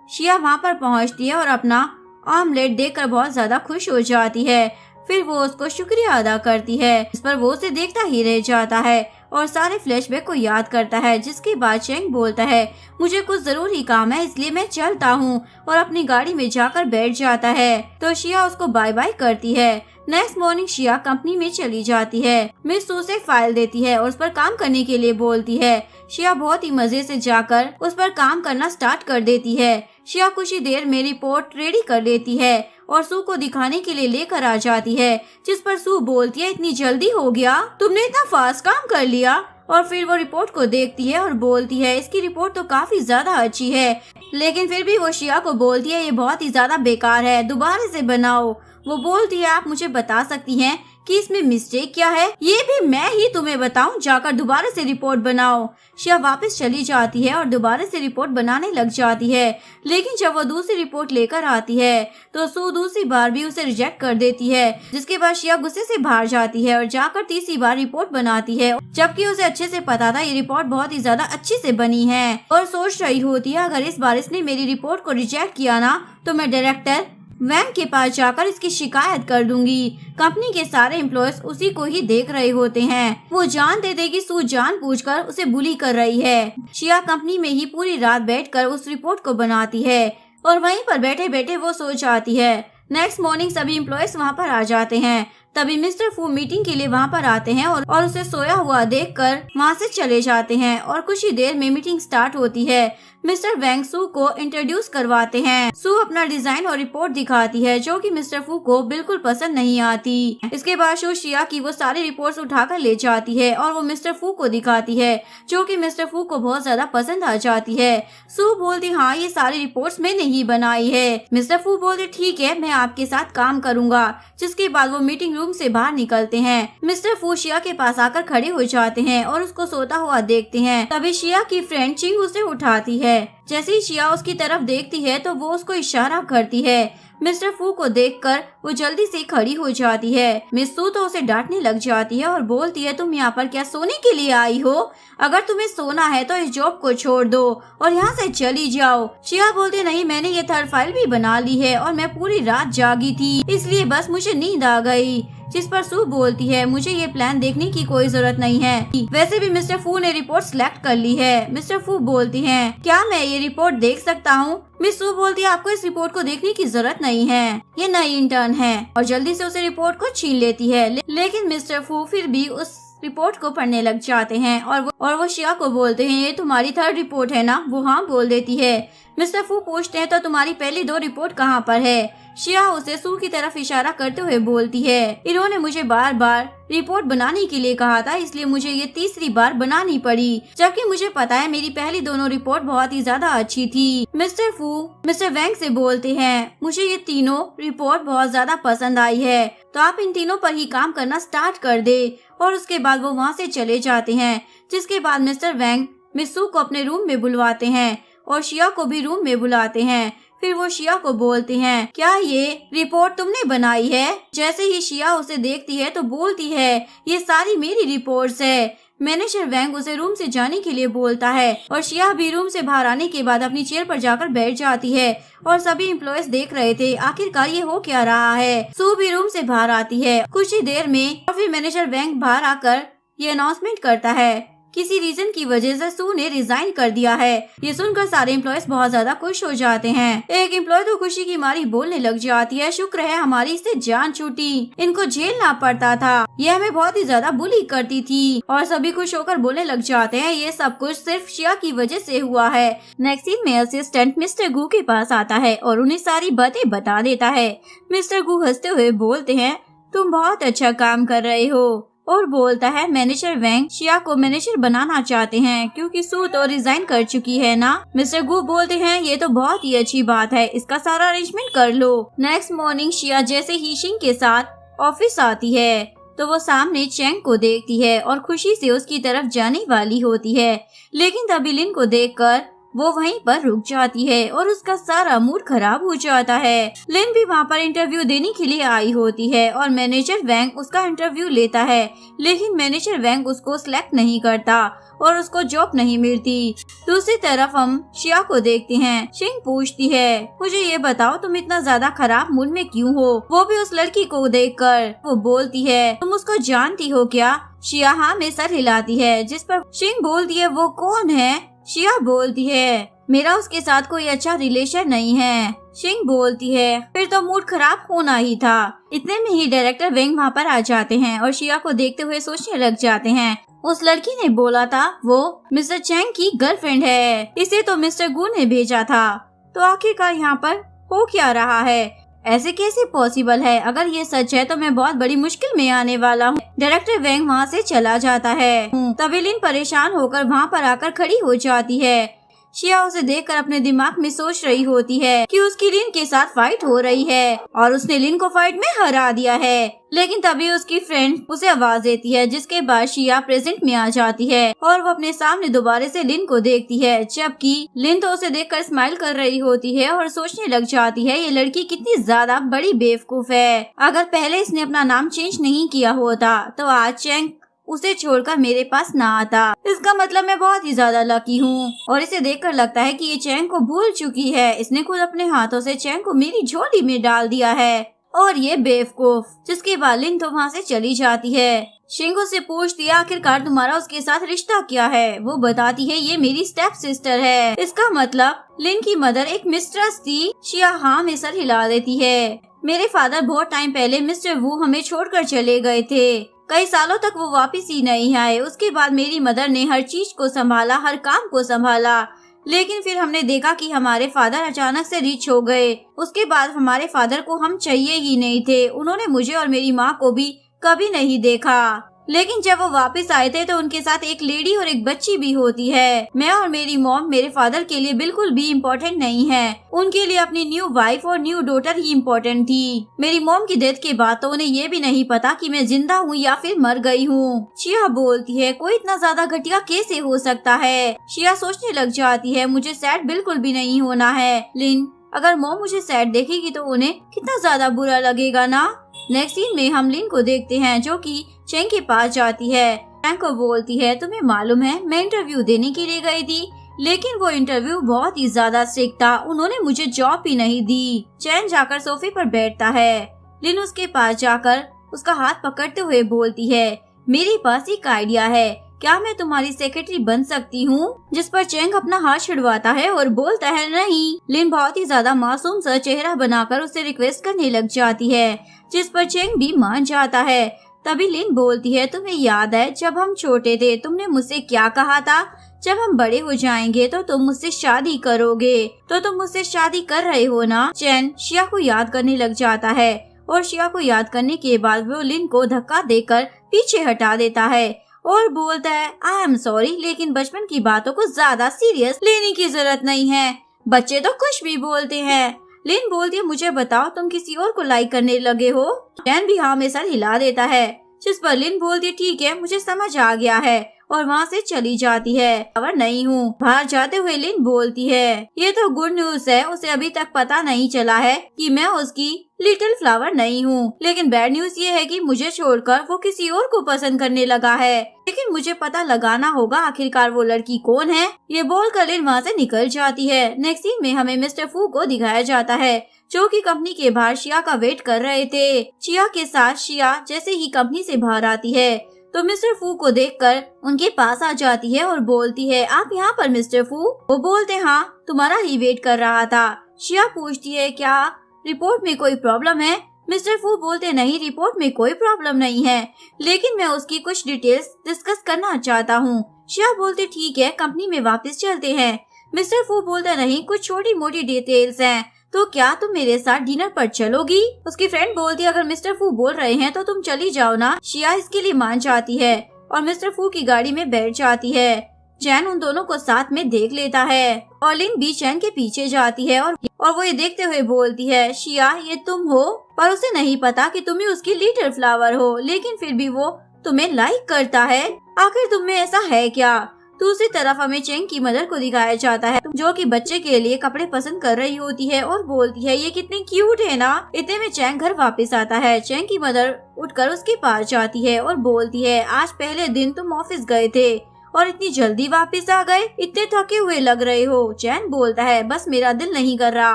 शिया वहाँ पर पहुँचती है और अपना ऑमलेट देखकर बहुत ज्यादा खुश हो जाती है। फिर वो उसको शुक्रिया अदा करती है, इस पर वो उसे देखता ही रह जाता है और सारे फ्लैशबैक को याद करता है। जिसके बाद चैंग बोलता है, मुझे कुछ जरूरी काम है इसलिए मैं चलता हूँ, और अपनी गाड़ी में जाकर बैठ जाता है। तो शिया उसको बाय बाय करती है। नेक्स्ट मॉर्निंग शिया कंपनी में चली जाती है। मिस सू से फाइल देती है और उस पर काम करने के लिए बोलती है। शिया बहुत ही मजे से जाकर उस पर काम करना स्टार्ट कर देती है। शिया कुछ ही देर में रिपोर्ट रेडी कर लेती है और सू को दिखाने के लिए लेकर आ जाती है, जिस पर सू बोलती है, इतनी जल्दी हो गया, तुमने इतना फास्ट काम कर लिया। और फिर वो रिपोर्ट को देखती है और बोलती है, इसकी रिपोर्ट तो काफी ज्यादा अच्छी है, लेकिन फिर भी वो शिया को बोलती है, ये बहुत ही ज्यादा बेकार है, दोबारा से बनाओ। वो बोलती है, आप मुझे बता सकती हैं कि इसमें मिस्टेक क्या है? ये भी मैं ही तुम्हें बताऊं, जाकर दोबारा से रिपोर्ट बनाओ। शिया वापस चली जाती है और दोबारा से रिपोर्ट बनाने लग जाती है, लेकिन जब वो दूसरी रिपोर्ट लेकर आती है तो सू दूसरी बार भी उसे रिजेक्ट कर देती है। जिसके बाद शिया गुस्से से बाहर जाती है और जाकर तीसरी बार रिपोर्ट बनाती है, जबकि उसे अच्छे से पता था ये रिपोर्ट बहुत ही ज्यादा अच्छे से बनी है, और सोच रही होती है, अगर इस बार इसने मेरी रिपोर्ट को रिजेक्ट किया ना तो मैं डायरेक्टर वैंग के पास जाकर इसकी शिकायत कर दूंगी। कंपनी के सारे एम्प्लॉयज उसी को ही देख रहे होते हैं। वो जानते थे कि सू जानबूझकर उसे बुली कर रही है। शिया कंपनी में ही पूरी रात बैठकर उस रिपोर्ट को बनाती है और वहीं पर बैठे बैठे वो सो जाती है। नेक्स्ट मॉर्निंग सभी एम्प्लॉयज वहाँ पर आ जाते हैं। तभी मिस्टर फू मीटिंग के लिए वहाँ पर आते हैं और उसे सोया हुआ देखकर वहाँ से चले जाते हैं, और कुछ ही देर में मीटिंग स्टार्ट होती है। मिस्टर वैंग सू को इंट्रोड्यूस करवाते हैं। सू अपना डिजाइन और रिपोर्ट दिखाती है, जो कि मिस्टर फू को बिल्कुल पसंद नहीं आती। इसके बाद सू शिया की वो सारी रिपोर्ट्स उठाकर ले जाती है और वो मिस्टर फू को दिखाती है, जो कि मिस्टर फू को बहुत ज्यादा पसंद आ जाती है। सू बोलती, हाँ ये सारी रिपोर्ट्स मैंने ही बनाई है। मिस्टर फू बोलते, ठीक है, मैं आपके साथ काम करूँगा। जिसके बाद वो मीटिंग रूम से बाहर निकलते हैं। मिस्टर फू शिया के पास आकर खड़े हो जाते हैं और उसको सोता हुआ देखते हैं। तभी शिया की फ्रेंड चिंग उसे उठाती है। जैसे ही शिया उसकी तरफ देखती है तो वो उसको इशारा करती है। मिस्टर फू को देखकर वो जल्दी से खड़ी हो जाती है। मिस सू तो उसे डांटने लग जाती है और बोलती है, तुम यहाँ पर क्या सोने के लिए आई हो? अगर तुम्हें सोना है तो इस जॉब को छोड़ दो और यहाँ से चली जाओ। शिया बोलती, नहीं, मैंने ये थर्ड फाइल भी बना ली है और मैं पूरी रात जागी थी, इसलिए बस मुझे नींद आ गई। जिस पर सू बोलती है, मुझे ये प्लान देखने की कोई जरूरत नहीं है, वैसे भी मिस्टर फू ने रिपोर्ट सिलेक्ट कर ली है। मिस्टर फू बोलती हैं, क्या मैं ये रिपोर्ट देख सकता हूँ? मिस सू बोलती है, आपको इस रिपोर्ट को देखने की जरूरत नहीं है, ये नई इंटर्न है, और जल्दी से उसे रिपोर्ट को छीन लेती है। लेकिन मिस्टर फू फिर भी उस रिपोर्ट को पढ़ने लग जाते हैं और वो शिया को बोलते हैं, ये तुम्हारी थर्ड रिपोर्ट है ना? वो हाँ बोल देती है। मिस्टर फू पूछते हैं, तो तुम्हारी पहली दो रिपोर्ट कहाँ पर है? शिया उसे सू की तरफ इशारा करते हुए बोलती है, इन्होंने मुझे बार बार रिपोर्ट बनाने के लिए कहा था, इसलिए मुझे ये तीसरी बार बनानी पड़ी, जबकि मुझे पता है मेरी पहली दोनों रिपोर्ट बहुत ही ज्यादा अच्छी थी। मिस्टर फू मिस्टर वैंग से बोलते हैं, मुझे ये तीनों रिपोर्ट बहुत ज्यादा पसंद आई है, तो आप इन तीनों पर ही काम करना स्टार्ट कर दे। और उसके बाद वो वहाँ से चले जाते हैं। जिसके बाद मिस्टर वैंग मिस सू को अपने रूम में बुलवाते हैं और शिया को भी रूम में बुलाते हैं। फिर वो शिया को बोलते हैं, क्या ये रिपोर्ट तुमने बनाई है? जैसे ही शिया उसे देखती है तो बोलती है, ये सारी मेरी रिपोर्ट्स है। मैनेजर वैंग उसे रूम से जाने के लिए बोलता है और शिया भी रूम से बाहर आने के बाद अपनी चेयर पर जाकर बैठ जाती है और सभी एम्प्लॉयज देख रहे थे आखिरकार ये हो क्या रहा है। सू भी रूम से बाहर आती है कुछ ही देर में, और फिर मैनेजर वैंग बाहर आकर ये अनाउंसमेंट करता है, किसी रीजन की वजह से सू ने रिजाइन कर दिया है। ये सुनकर सारे एम्प्लॉयज बहुत ज्यादा खुश हो जाते हैं। एक एम्प्लॉय तो खुशी की मारी बोलने लग जाती है, शुक्र है हमारी इससे जान छूटी, इनको झेलना पड़ता था, ये हमें बहुत ही ज्यादा बुली करती थी। और सभी खुश होकर बोलने लग जाते हैं, ये सब कुछ सिर्फ शिया की वजह से हुआ है। नेक्स्ट सीन में असिस्टेंट मिस्टर गू के पास आता है और उन्हें सारी बातें बता देता है। मिस्टर गू हंसते हुए बोलते हैं, तुम बहुत अच्छा काम कर रहे हो और बोलता है मैनेजर वैंग शिया को मैनेजर बनाना चाहते हैं क्योंकि सू तो रिजाइन कर चुकी है ना। मिस्टर गु बोलते हैं ये तो बहुत ही अच्छी बात है, इसका सारा अरेंजमेंट कर लो। नेक्स्ट मॉर्निंग शिया जैसे ही शिंग के साथ ऑफिस आती है तो वो सामने चैंग को देखती है और खुशी से उसकी तरफ जाने वाली होती है, लेकिन तभी लिन को देखकर वो वहीं पर रुक जाती है और उसका सारा मूड खराब हो जाता है। लिन भी वहाँ पर इंटरव्यू देने के लिए आई होती है और मैनेजर वैंग उसका इंटरव्यू लेता है, लेकिन मैनेजर वैंग उसको सिलेक्ट नहीं करता और उसको जॉब नहीं मिलती। दूसरी तरफ हम शिया को देखते हैं। शिंग पूछती है मुझे ये बताओ तुम इतना ज्यादा खराब मूड में क्यों हो, वो भी उस लड़की को देखकर। वो बोलती है तुम उसको जानती हो क्या। शिया हाँ में सर हिलाती है, जिस पर शिंग बोलती है वो कौन है। शिया बोलती है मेरा उसके साथ कोई अच्छा रिलेशन नहीं है। शिंग बोलती है फिर तो मूड खराब होना ही था। इतने में ही डायरेक्टर वेंग वहाँ पर आ जाते हैं और शिया को देखते हुए सोचने लग जाते हैं उस लड़की ने बोला था वो मिस्टर चैंग की गर्लफ्रेंड है, इसे तो मिस्टर गु ने भेजा था, तो आखिरकार यहाँ पर हो क्या रहा है, ऐसे कैसे पॉसिबल है। अगर ये सच है तो मैं बहुत बड़ी मुश्किल में आने वाला हूँ। डायरेक्टर वेंग वहाँ से चला जाता है। तभी लिन परेशान होकर वहाँ पर आकर खड़ी हो जाती है। शिया उसे देखकर अपने दिमाग में सोच रही होती है कि उसकी लिन के साथ फाइट हो रही है और उसने लिन को फाइट में हरा दिया है, लेकिन तभी उसकी फ्रेंड उसे आवाज देती है, जिसके बाद शिया प्रेजेंट में आ जाती है और वो अपने सामने दोबारा से लिन को देखती है, जबकि लिन तो उसे देखकर स्माइल कर रही होती है और सोचने लग जाती है ये लड़की कितनी ज्यादा बड़ी बेवकूफ है। अगर पहले इसने अपना नाम चेंज नहीं किया होता तो आज चैंग उसे छोड़कर मेरे पास ना आता। इसका मतलब मैं बहुत ही ज्यादा लकी हूँ। और इसे देखकर लगता है कि ये चैंग को भूल चुकी है। इसने खुद अपने हाथों से चैंग को मेरी झोली में डाल दिया है और ये बेवकूफ। जिसके बाद लिन तो वहाँ से चली जाती है। शिंगो से पूछती है आखिरकार तुम्हारा उसके साथ रिश्ता क्या है। वो बताती है ये मेरी स्टेप सिस्टर है। इसका मतलब लिन की मदर एक मिस्ट्रेस थी। शिया हाँ में सर हिला देती है। मेरे फादर बहुत टाइम पहले मिस्टर वू हमें छोड़कर चले गए थे। कई सालों तक वो वापस ही नहीं आए। उसके बाद मेरी मदर ने हर चीज को संभाला, हर काम को संभाला, लेकिन फिर हमने देखा कि हमारे फादर अचानक से रिच हो गए। उसके बाद हमारे फादर को हम चाहिए ही नहीं थे। उन्होंने मुझे और मेरी माँ को भी कभी नहीं देखा, लेकिन जब वो वापस आए थे तो उनके साथ एक लेडी और एक बच्ची भी होती है। मैं और मेरी मॉम मेरे फादर के लिए बिल्कुल भी इम्पोर्टेंट नहीं है। उनके लिए अपनी न्यू वाइफ और न्यू डॉटर ही इम्पोर्टेंट थी। मेरी मॉम की डेथ के बाद तो उन्हें ये भी नहीं पता कि मैं जिंदा हूँ या फिर मर गई हूँ। शिया बोलती है कोई इतना ज्यादा घटिया कैसे हो सकता है। शिया सोचने लग जाती है मुझे सैड बिल्कुल भी नहीं होना है। लिन अगर मॉम मुझे सैड देखेगी तो उन्हें कितना ज्यादा बुरा लगेगा ना। नेक्स्ट सीन में हम लिन को देखते हैं जो कि चैंग के पास जाती है। चैंग को बोलती है तुम्हें मालूम है मैं इंटरव्यू देने के लिए गई थी, लेकिन वो इंटरव्यू बहुत ही ज्यादा स्ट्रिक्ट था। उन्होंने मुझे जॉब ही नहीं दी। चैंग जाकर सोफे पर बैठता है। लिन उसके पास जाकर उसका हाथ पकड़ते हुए बोलती है मेरे पास एक आइडिया है, क्या मैं तुम्हारी सेक्रेटरी बन सकती हूँ। जिस पर चैंग अपना हाथ छुड़वाता है और बोलता है नहीं। लिन बहुत ही ज्यादा मासूम सा चेहरा बनाकर उसे रिक्वेस्ट करने लग जाती है, जिस पर चैंग भी मान जाता है। तभी लिन बोलती है तुम्हें याद है जब हम छोटे थे तुमने मुझसे क्या कहा था, जब हम बड़े हो जाएंगे तो तुम मुझसे शादी करोगे, तो तुम मुझसे शादी कर रहे हो ना। चैन शिया को याद करने लग जाता है और शिया को याद करने के बाद वो लिन को धक्का देकर पीछे हटा देता है और बोलता है आई एम सॉरी, लेकिन बचपन की बातों को ज्यादा सीरियस लेने की जरूरत नहीं है, बच्चे तो कुछ भी बोलते हैं। लिन बोलती है मुझे बताओ तुम किसी और को लाइक करने लगे हो। चैन भी हाँ में सर हिला देता है, जिस पर लिन बोलती है ठीक है मुझे समझ आ गया है और वहाँ से चली जाती है। खबर नहीं हूँ। बाहर जाते हुए लिन बोलती है ये तो गुड न्यूज है, उसे अभी तक पता नहीं चला है कि मैं उसकी लिटिल फ्लावर नहीं हूँ, लेकिन बैड न्यूज ये है कि मुझे छोड़कर वो किसी और को पसंद करने लगा है, लेकिन मुझे पता लगाना होगा आखिरकार वो लड़की कौन है। ये बोलकर लिन वहाँ से निकल जाती है। नेक्स्ट सीन में हमें मिस्टर फू को दिखाया जाता है जो कि कंपनी के बाहर शिया का वेट कर रहे थे। शिया के साथ शिया जैसे ही कंपनी से बाहर आती है तो मिस्टर फू को देखकर उनके पास आ जाती है और बोलती है आप यहाँ पर मिस्टर फू। वो बोलते हाँ तुम्हारा ही वेट कर रहा था। शिया पूछती है क्या रिपोर्ट में कोई प्रॉब्लम है। मिस्टर फू बोलते नहीं रिपोर्ट में कोई प्रॉब्लम नहीं है, लेकिन मैं उसकी कुछ डिटेल्स डिस्कस करना चाहता हूँ। शिया बोलते ठीक है कंपनी में वापस चलते हैं। मिस्टर फू बोलते नहीं कुछ छोटी मोटी डिटेल्स हैं, तो क्या तुम मेरे साथ डिनर पर चलोगी? उसकी फ्रेंड बोलती है अगर मिस्टर फू बोल रहे हैं तो तुम चली जाओ ना। शिया इसके लिए मान जाती है और मिस्टर फू की गाड़ी में बैठ जाती है। चैन उन दोनों को साथ में देख लेता है और लिन भी चैन के पीछे जाती है और वो ये देखते हुए बोलती है शिया ये तुम हो? पर उसे नहीं पता कि तुम ही उसकी लिटिल फ्लावर हो, लेकिन फिर भी वो तुम्हें लाइक करता है। आखिर तुम में ऐसा है क्या? दूसरी तरफ हमें चेंग की मदर को दिखाया जाता है जो कि बच्चे के लिए कपड़े पसंद कर रही होती है और बोलती है ये कितने क्यूट है ना। इतने में चेंग घर वापस आता है। चेंग की मदर उठकर उसके पास जाती है और बोलती है आज पहले दिन तुम ऑफिस गए थे और इतनी जल्दी वापस आ गए, इतने थके हुए लग रहे हो। चैन बोलता है बस मेरा दिल नहीं कर रहा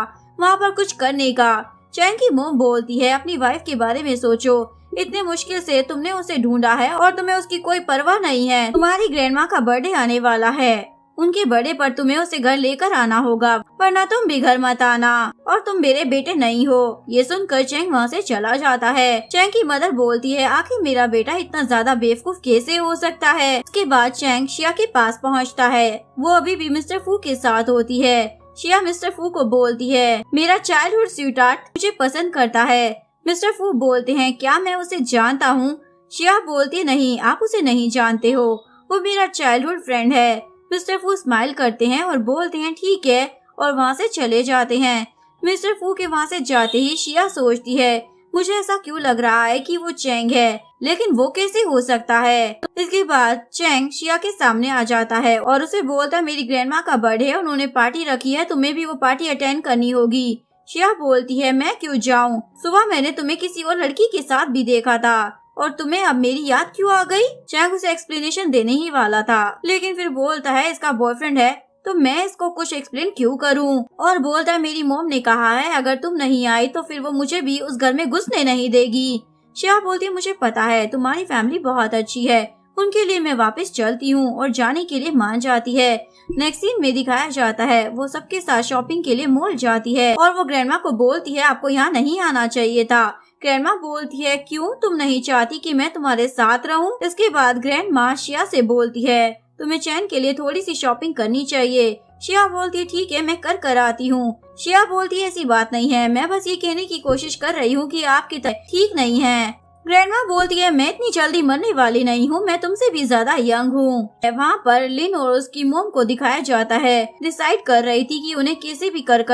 वहाँ पर कुछ करने का। चैन की मॉम बोलती है अपनी वाइफ के बारे में सोचो, इतने मुश्किल से तुमने उसे ढूंढा है और तुम्हें उसकी कोई परवाह नहीं है। तुम्हारी ग्रैंडमा का बर्थडे आने वाला है, उनके बर्थडे पर तुम्हें उसे घर लेकर आना होगा, वरना तुम भी घर मत आना और तुम मेरे बेटे नहीं हो। ये सुनकर चेंग वहाँ से चला जाता है। चेंग की मदर बोलती है आखिर मेरा बेटा इतना ज्यादा बेवकूफ कैसे हो सकता है। उसके बाद चेंग शिया के पास पहुँचता है। वो अभी भी मिस्टर फू के साथ होती है। शिया मिस्टर फू को बोलती है मेरा चाइल्डहुड स्वीटहार्ट मुझे पसंद करता है। मिस्टर फू बोलते हैं क्या मैं उसे जानता हूँ? शिया बोलती नहीं आप उसे नहीं जानते हो, वो मेरा चाइल्डहुड फ्रेंड है। मिस्टर फू स्माइल करते हैं और बोलते हैं ठीक है और वहाँ से चले जाते हैं। मिस्टर फू के वहाँ से जाते ही शिया सोचती है मुझे ऐसा क्यों लग रहा है कि वो चेंग है, लेकिन वो कैसे हो सकता है। इसके बाद चेंग शिया के सामने आ जाता है और उसे बोलता है मेरी ग्रैंडमा का बर्थडे है, उन्होंने पार्टी रखी है, तुम्हें भी वो पार्टी अटेंड करनी होगी। शिया बोलती है मैं क्यों जाऊँ, सुबह मैंने तुम्हें किसी और लड़की के साथ भी देखा था और तुम्हें अब मेरी याद क्यों आ गई। चैंग उसे एक्सप्लेनेशन देने ही वाला था, लेकिन फिर बोलता है इसका बॉयफ्रेंड है तो मैं इसको कुछ एक्सप्लेन क्यों करूं। और बोलता है मेरी मॉम ने कहा है अगर तुम नहीं आई तो फिर वो मुझे भी उस घर में घुसने नहीं देगी। शिया बोलती है मुझे पता है तुम्हारी फैमिली बहुत अच्छी है, उनके लिए मैं वापस चलती हूँ और जाने के लिए मान जाती है। नेक्स्ट सीन में दिखाया जाता है वो सबके साथ शॉपिंग के लिए मॉल जाती है और वो ग्रैंडमा को बोलती है आपको यहाँ नहीं आना चाहिए था। ग्रैंडमा बोलती है क्यों, तुम नहीं चाहती कि मैं तुम्हारे साथ रहूं? इसके बाद ग्रैंडमा शिया से बोलती है तुम्हें चैन के लिए थोड़ी सी शॉपिंग करनी चाहिए। शिया बोलती है ठीक है मैं कर आती हूँ। शिया बोलती है ऐसी बात नहीं है, मैं बस ये कहने की कोशिश कर रही हूँ कि आपकी तबीयत ठीक नहीं है। ग्रैंडमा बोलती है मैं इतनी जल्दी मरने वाली नहीं हूँ, मैं तुमसे भी ज्यादा यंग हूँ। वहाँ पर लिन और उसकी मॉम को दिखाया जाता है डिसाइड कर रही थी कि उन्हें कैसे भी कर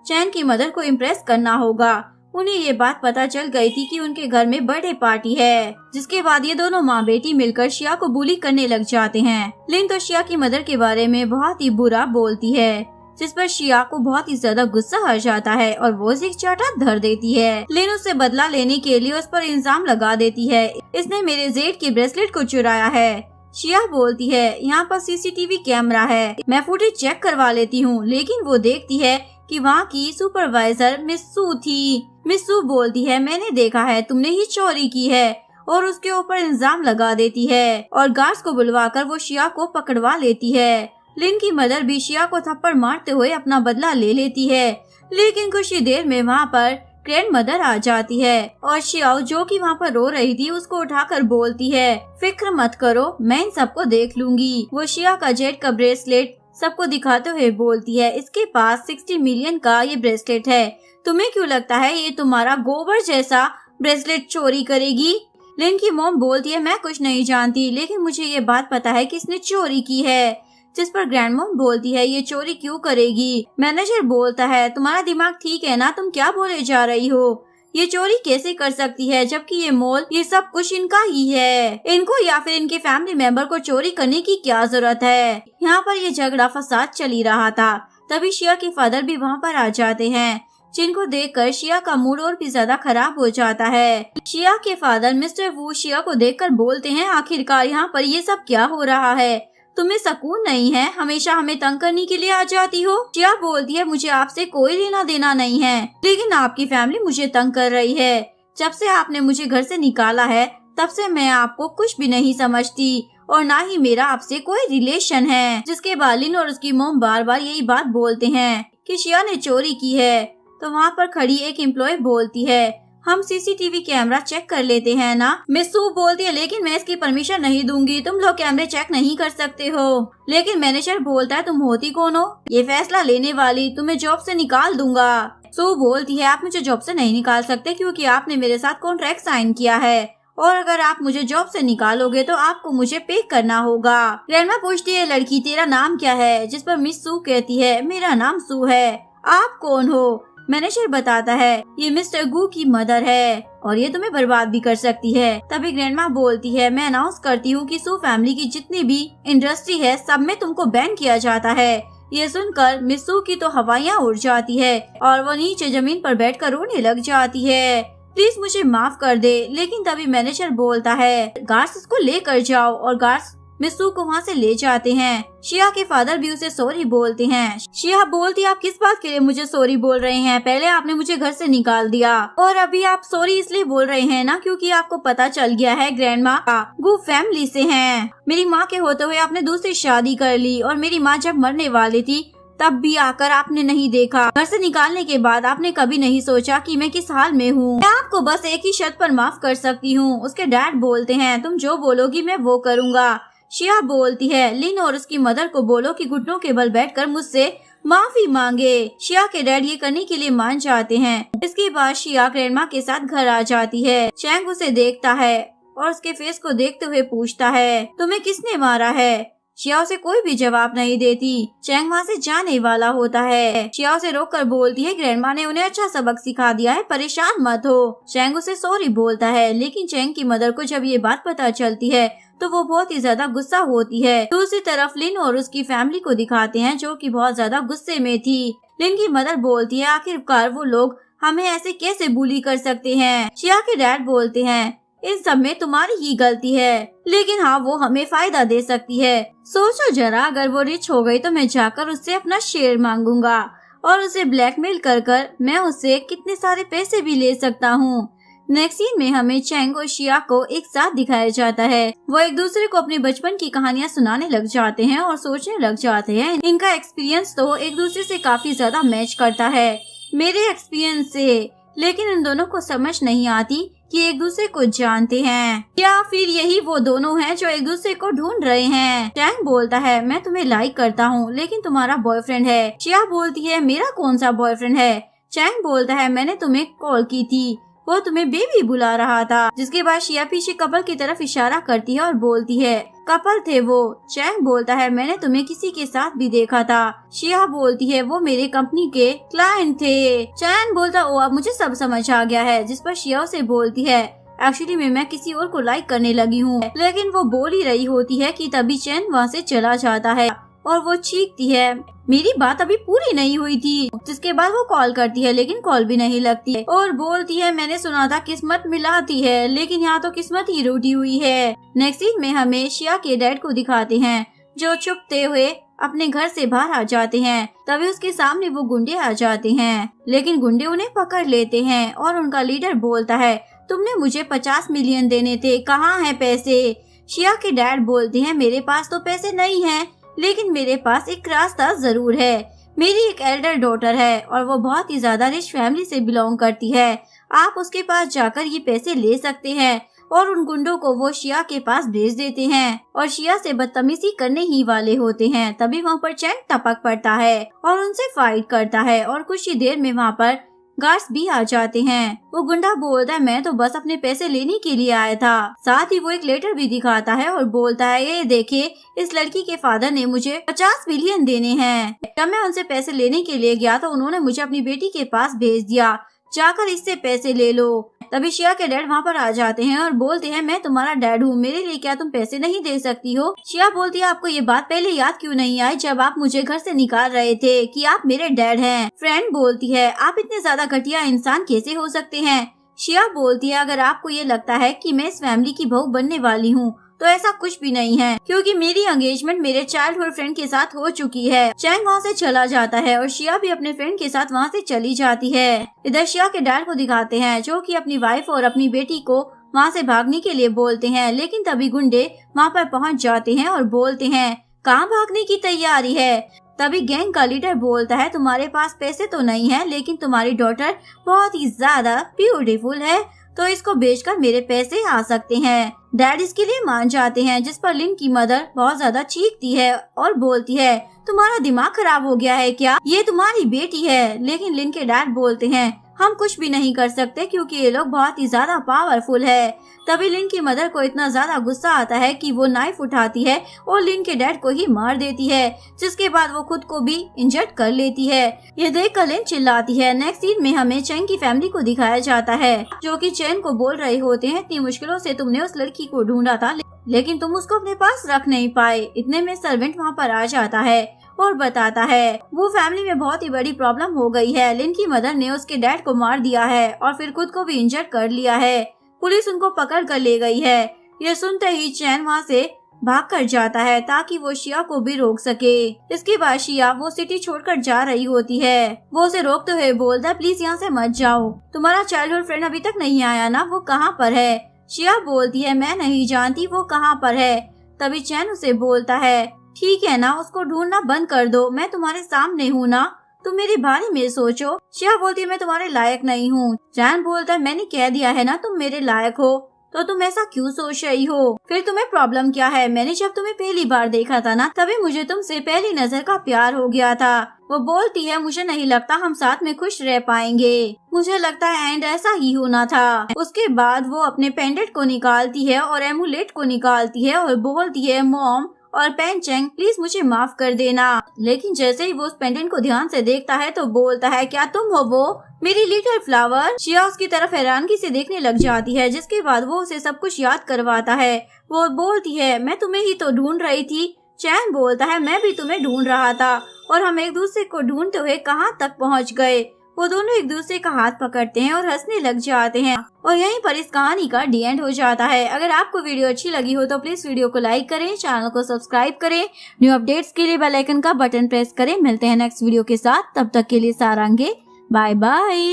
चैन की मदर को इम्प्रेस करना होगा। उन्हें ये बात पता चल गई थी कि उनके घर में बर्थडे पार्टी है, जिसके बाद ये दोनों माँ बेटी मिलकर शिया को बुली करने लग जाते हैं। लिन तो शिया की मदर के बारे में बहुत ही बुरा बोलती है, जिस पर शिया को बहुत ही ज्यादा गुस्सा आ जाता है और वो उसे एक चाटा धर देती है। लिन उससे बदला लेने के लिए उस पर इल्जाम लगा देती है इसने मेरे जेड के ब्रेसलेट को चुराया है। शिया बोलती है यहाँ पर सीसीटीवी कैमरा है, मैं फुटेज चेक करवा लेती हूँ, लेकिन वो देखती है कि वहाँ की सुपरवाइजर मिस सू थी। मिस सू बोलती है मैंने देखा है तुमने ही चोरी की है और उसके ऊपर इल्जाम लगा देती है और गार्ड्स को बुलवाकर वो शिया को पकड़वा लेती है। लिन की मदर भी शिया को थप्पड़ मारते हुए अपना बदला ले लेती है, लेकिन कुछ ही देर में वहाँ पर ग्रैंड मदर आ जाती है और शियाओ जो कि वहाँ पर रो रही थी उसको उठाकर बोलती है फिक्र मत करो मैं इन सबको देख लूंगी। वो शिया का जेड का ब्रेसलेट सबको दिखाते हुए बोलती है इसके पास 60 मिलियन का ये ब्रेसलेट है, तुम्हें क्यों लगता है ये तुम्हारा गोबर जैसा ब्रेसलेट चोरी करेगी। लिन की मॉम बोलती है मैं कुछ नहीं जानती, लेकिन मुझे ये बात पता है कि इसने चोरी की है, जिस पर ग्रैंड मॉम बोलती है ये चोरी क्यों करेगी। मैनेजर बोलता है तुम्हारा दिमाग ठीक है ना, तुम क्या बोले जा रही हो, ये चोरी कैसे कर सकती है जबकि ये मॉल ये सब कुछ इनका ही है, इनको या फिर इनके फैमिली मेंबर को चोरी करने की क्या जरूरत है। यहाँ पर ये झगड़ा फसाद चल ही रहा था, तभी शिया के फादर भी वहाँ पर आ जाते हैं, जिनको देखकर शिया का मूड और भी ज्यादा खराब हो जाता है। शिया के फादर मिस्टर वू शिया को देखकर बोलते हैं आखिरकार यहाँ पर ये सब क्या हो रहा है, तुम्हें सुकून नहीं है, हमेशा हमें तंग करने के लिए आ जाती हो। शिया बोलती है मुझे आपसे कोई लेना देना नहीं है, लेकिन आपकी फैमिली मुझे तंग कर रही है, जब से आपने मुझे घर से निकाला है तब से मैं आपको कुछ भी नहीं समझती और ना ही मेरा आपसे कोई रिलेशन है। जिसके बाद लिन और उसकी मॉम बार बार यही बात बोलते हैं कि शिया ने चोरी की है। तो वहाँ पर खड़ी एक एम्प्लॉय बोलती है हम सीसीटीवी कैमरा चेक कर लेते हैं ना। मिस सू बोलती है लेकिन मैं इसकी परमिशन नहीं दूंगी, तुम लोग कैमरे चेक नहीं कर सकते हो। लेकिन मैनेजर बोलता है तुम होती कौन हो ये फैसला लेने वाली, तुम्हें जॉब से निकाल दूंगा। सू बोलती है आप मुझे जॉब से नहीं निकाल सकते क्योंकि आपने मेरे साथ कॉन्ट्रैक्ट साइन किया है और अगर आप मुझे जॉब से निकालोगे तो आपको मुझे पे करना होगा। ग्रैंडमा पूछती है लड़की तेरा नाम क्या है, जिस पर मिस सू कहती है मेरा नाम सू है, आप कौन हो। मैनेजर बताता है ये मिस्टर गू की मदर है और ये तुम्हें बर्बाद भी कर सकती है। तभी ग्रैंडमा बोलती है मैं अनाउंस करती हूँ कि सू फैमिली की जितनी भी इंडस्ट्री है सब में तुमको बैन किया जाता है। ये सुनकर मिस सू की तो हवाइयाँ उड़ जाती है और वो नीचे जमीन पर बैठकर रोने लग जाती है। प्लीज मुझे माफ कर दे। लेकिन तभी मैनेजर बोलता है गार्ड्स इसको लेकर जाओ और गार्ड्स मिस सू को वहाँ से ले जाते हैं। शिया के फादर भी उसे सॉरी बोलते हैं। शिया बोलती आप किस बात के लिए मुझे सॉरी बोल रहे हैं, पहले आपने मुझे घर से निकाल दिया और अभी आप सॉरी इसलिए बोल रहे हैं ना क्योंकि आपको पता चल गया है ग्रैंडमा गू फैमिली से हैं। मेरी माँ के होते हुए आपने दूसरी शादी कर ली और मेरी माँ जब मरने वाली थी तब भी आकर आपने नहीं देखा। घर से निकालने के बाद आपने कभी नहीं सोचा कि मैं किस हाल में हूँ। मैं आपको बस एक ही शर्त पर माफ कर सकती हूँ। उसके डैड बोलते हैं तुम जो बोलोगी मैं वो करूँगा। शिया बोलती है लिन और उसकी मदर को बोलो कि घुटनों के बल बैठकर मुझसे माफी मांगे। शिया के डैड ये करने के लिए मान जाते हैं। इसके बाद शिया ग्रैंडमा के साथ घर आ जाती है। चैंग उसे देखता है और उसके फेस को देखते हुए पूछता है तुम्हें किसने मारा है। शिया उसे कोई भी जवाब नहीं देती। चैंग वहाँ से जाने वाला होता है। शिया उसे रोककर बोलती है ग्रैंडमा ने उन्हें अच्छा सबक सिखा दिया है, परेशान मत हो। चैंग उसे सॉरी बोलता है लेकिन चैंग की मदर को जब ये बात पता चलती है तो वो बहुत ही ज्यादा गुस्सा होती है। दूसरी तरफ लिन और उसकी फैमिली को दिखाते हैं जो कि बहुत ज्यादा गुस्से में थी। लिन की मदर बोलती है आखिरकार वो लोग हमें ऐसे कैसे बुली कर सकते हैं। शिया के डैड बोलते हैं इन सब में तुम्हारी ही गलती है लेकिन हाँ वो हमें फायदा दे सकती है। सोचो जरा अगर वो रिच हो गई तो मैं जाकर उससे अपना शेयर मांगूंगा और उसे ब्लैकमेल कर मैं उससे कितने सारे पैसे भी ले सकता हूँ। नेक्स्ट सीन में हमें चैंग और शिया को एक साथ दिखाया जाता है। वो एक दूसरे को अपने बचपन की कहानियां सुनाने लग जाते हैं और सोचने लग जाते हैं इनका एक्सपीरियंस तो एक दूसरे से काफी ज्यादा मैच करता है मेरे एक्सपीरियंस से। लेकिन इन दोनों को समझ नहीं आती कि एक दूसरे को जानते हैं या फिर यही वो दोनों हैं जो एक दूसरे को ढूंढ रहे हैं। चैंग बोलता है मैं तुम्हें लाइक करता हूँ लेकिन तुम्हारा बॉयफ्रेंड है। शिया बोलती है मेरा कौन सा बॉयफ्रेंड है। चैंग बोलता है मैंने तुम्हें कॉल की थी, वो तुम्हें बेबी बुला रहा था। जिसके बाद शिया पीछे कपल की तरफ इशारा करती है और बोलती है कपल थे वो। चैंग बोलता है मैंने तुम्हें किसी के साथ भी देखा था। शिया बोलती है वो मेरे कंपनी के क्लाइंट थे। चैंग बोलता ओ अब मुझे सब समझ आ गया है। जिस पर शिया से बोलती है एक्चुअली मैं किसी और को लाइक करने लगी हूँ। लेकिन वो बोल ही रही होती है कि तभी चैंग वहाँ से चला जाता है और वो चीखती है मेरी बात अभी पूरी नहीं हुई थी। जिसके बाद वो कॉल करती है लेकिन कॉल भी नहीं लगती है और बोलती है मैंने सुना था किस्मत मिलाती है लेकिन यहाँ तो किस्मत ही रूठी हुई है। नेक्स्ट सीन में हमें शिया के डैड को दिखाते हैं जो छुपते हुए अपने घर से बाहर आ जाते हैं। तभी उसके सामने वो गुंडे आ जाते हैं लेकिन गुंडे उन्हें पकड़ लेते हैं और उनका लीडर बोलता है तुमने मुझे 50 मिलियन देने थे, कहाँ है पैसे। शिया के डैड बोलते हैं मेरे पास तो पैसे नहीं है लेकिन मेरे पास एक रास्ता जरूर है। मेरी एक एल्डर डॉटर है और वो बहुत ही ज्यादा रिच फैमिली से बिलोंग करती है। आप उसके पास जाकर ये पैसे ले सकते हैं। और उन गुंडों को वो शिया के पास भेज देते हैं और शिया से बदतमीजी करने ही वाले होते हैं। तभी वहाँ पर चैंग टपक पड़ता है और उनसे फाइट करता है और कुछ ही देर में वहाँ पर गार्ड्स भी आ जाते हैं। वो गुंडा बोलता है मैं तो बस अपने पैसे लेने के लिए आया था। साथ ही वो एक लेटर भी दिखाता है और बोलता है ये देखिए इस लड़की के फादर ने मुझे 50 मिलियन देने हैं। जब मैं उनसे पैसे लेने के लिए गया तो उन्होंने मुझे अपनी बेटी के पास भेज दिया, जाकर इससे पैसे ले लो। तभी शिया के डैड वहाँ पर आ जाते हैं और बोलते हैं मैं तुम्हारा डैड हूँ, मेरे लिए क्या तुम पैसे नहीं दे सकती हो। शिया बोलती है आपको ये बात पहले याद क्यों नहीं आई जब आप मुझे घर से निकाल रहे थे कि आप मेरे डैड हैं। फ्रेंड बोलती है आप इतने ज्यादा घटिया इंसान कैसे हो सकते हैं। शिया बोलती है अगर आपको ये लगता है कि मैं इस फैमिली की बहू बनने वाली हूँ तो ऐसा कुछ भी नहीं है क्योंकि मेरी एंगेजमेंट मेरे चाइल्डहुड फ्रेंड के साथ हो चुकी है। चैंग वहाँ से चला जाता है और शिया भी अपने फ्रेंड के साथ वहाँ से चली जाती है। इधर शिया के डैड को दिखाते हैं जो कि अपनी वाइफ और अपनी बेटी को वहाँ से भागने के लिए बोलते हैं लेकिन तभी गुंडे वहाँ पर पहुँच जाते हैं और बोलते हैं कहाँ भागने की तैयारी है। तभी गैंग का लीडर बोलता है तुम्हारे पास पैसे तो नहीं है लेकिन तुम्हारी डॉटर बहुत ही ज्यादा ब्यूटीफुल है तो इसको बेचकर मेरे पैसे आ सकते हैं। डैड इसके लिए मान जाते हैं, जिस पर लिन की मदर बहुत ज्यादा चीखती है और बोलती है, तुम्हारा दिमाग खराब हो गया है क्या? ये तुम्हारी बेटी है। लेकिन लिन के डैड बोलते हैं, हम कुछ भी नहीं कर सकते क्योंकि ये लोग बहुत ही ज्यादा पावरफुल है। तभी लिन की मदर को इतना ज्यादा गुस्सा आता है कि वो नाइफ उठाती है और लिन के डैड को ही मार देती है, जिसके बाद वो खुद को भी इंजर्ड कर लेती है। ये देखकर लिन चिल्लाती है। नेक्स्ट सीन में हमें चैन की फैमिली को दिखाया जाता है, जो कि चैन को बोल रहे होते हैं, इतनी मुश्किलों से तुमने उस लड़की को ढूंढा था, लेकिन तुम उसको अपने पास रख नहीं पाए। इतने में सर्वेंट वहाँ पर आ जाता है और बताता है वो फैमिली में बहुत ही बड़ी प्रॉब्लम हो गई है। लिन की मदर ने उसके डैड को मार दिया है और फिर खुद को भी इंजर्ड कर लिया है। पुलिस उनको पकड़ कर ले गई है। ये सुनते ही चैन वहाँ से भाग कर जाता है ताकि वो शिया को भी रोक सके। इसके बाद शिया वो सिटी छोड़कर जा रही होती है। वो उसे रोकते हुए बोलता है, प्लीज यहाँ से मत जाओ, तुम्हारा चाइल्डहुड फ्रेंड अभी तक नहीं आया ना, वो कहाँ पर है? शिया बोलती है, मैं नहीं जानती वो कहाँ पर है। तभी चैन उसे बोलता है, ठीक है ना, उसको ढूंढना बंद कर दो, मैं तुम्हारे सामने हूँ ना, तुम मेरे बारे में सोचो। शिया बोलती है, मैं तुम्हारे लायक नहीं हूँ। चैन बोलता है, मैंने कह दिया है ना तुम मेरे लायक हो, तो तुम ऐसा क्यों सोच रही हो? फिर तुम्हें प्रॉब्लम क्या है? मैंने जब तुम्हें पहली बार देखा था ना, तभी मुझे तुमसे पहली नजर का प्यार हो गया था। वो बोलती है, मुझे नहीं लगता हम साथ में खुश रह पाएंगे, मुझे लगता है एंड ऐसा ही होना था। उसके बाद वो अपने पेंडेंट को निकालती है और एमुलेट को निकालती है और बोलती है, मॉम और पेन चेंग प्लीज मुझे माफ कर देना। लेकिन जैसे ही वो उस पेंडेंट को ध्यान से देखता है तो बोलता है, क्या तुम हो वो मेरी लिटिल फ्लावर? शिया उसकी तरफ हैरानगी से देखने लग जाती है, जिसके बाद वो उसे सब कुछ याद करवाता है। वो बोलती है, मैं तुम्हें ही तो ढूंढ रही थी। चैन बोलता है, मैं भी तुम्हें ढूंढ रहा था और हम एक दूसरे को ढूंढते हुए कहाँ तक पहुँच गए। वो दोनों एक दूसरे का हाथ पकड़ते हैं और हंसने लग जाते हैं और यहीं पर इस कहानी का डी एंड हो जाता है। अगर आपको वीडियो अच्छी लगी हो तो प्लीज वीडियो को लाइक करें, चैनल को सब्सक्राइब करें, न्यू अपडेट्स के लिए बेल आइकन का बटन प्रेस करें। मिलते हैं नेक्स्ट वीडियो के साथ, तब तक के लिए सारांगे, बाय बाय।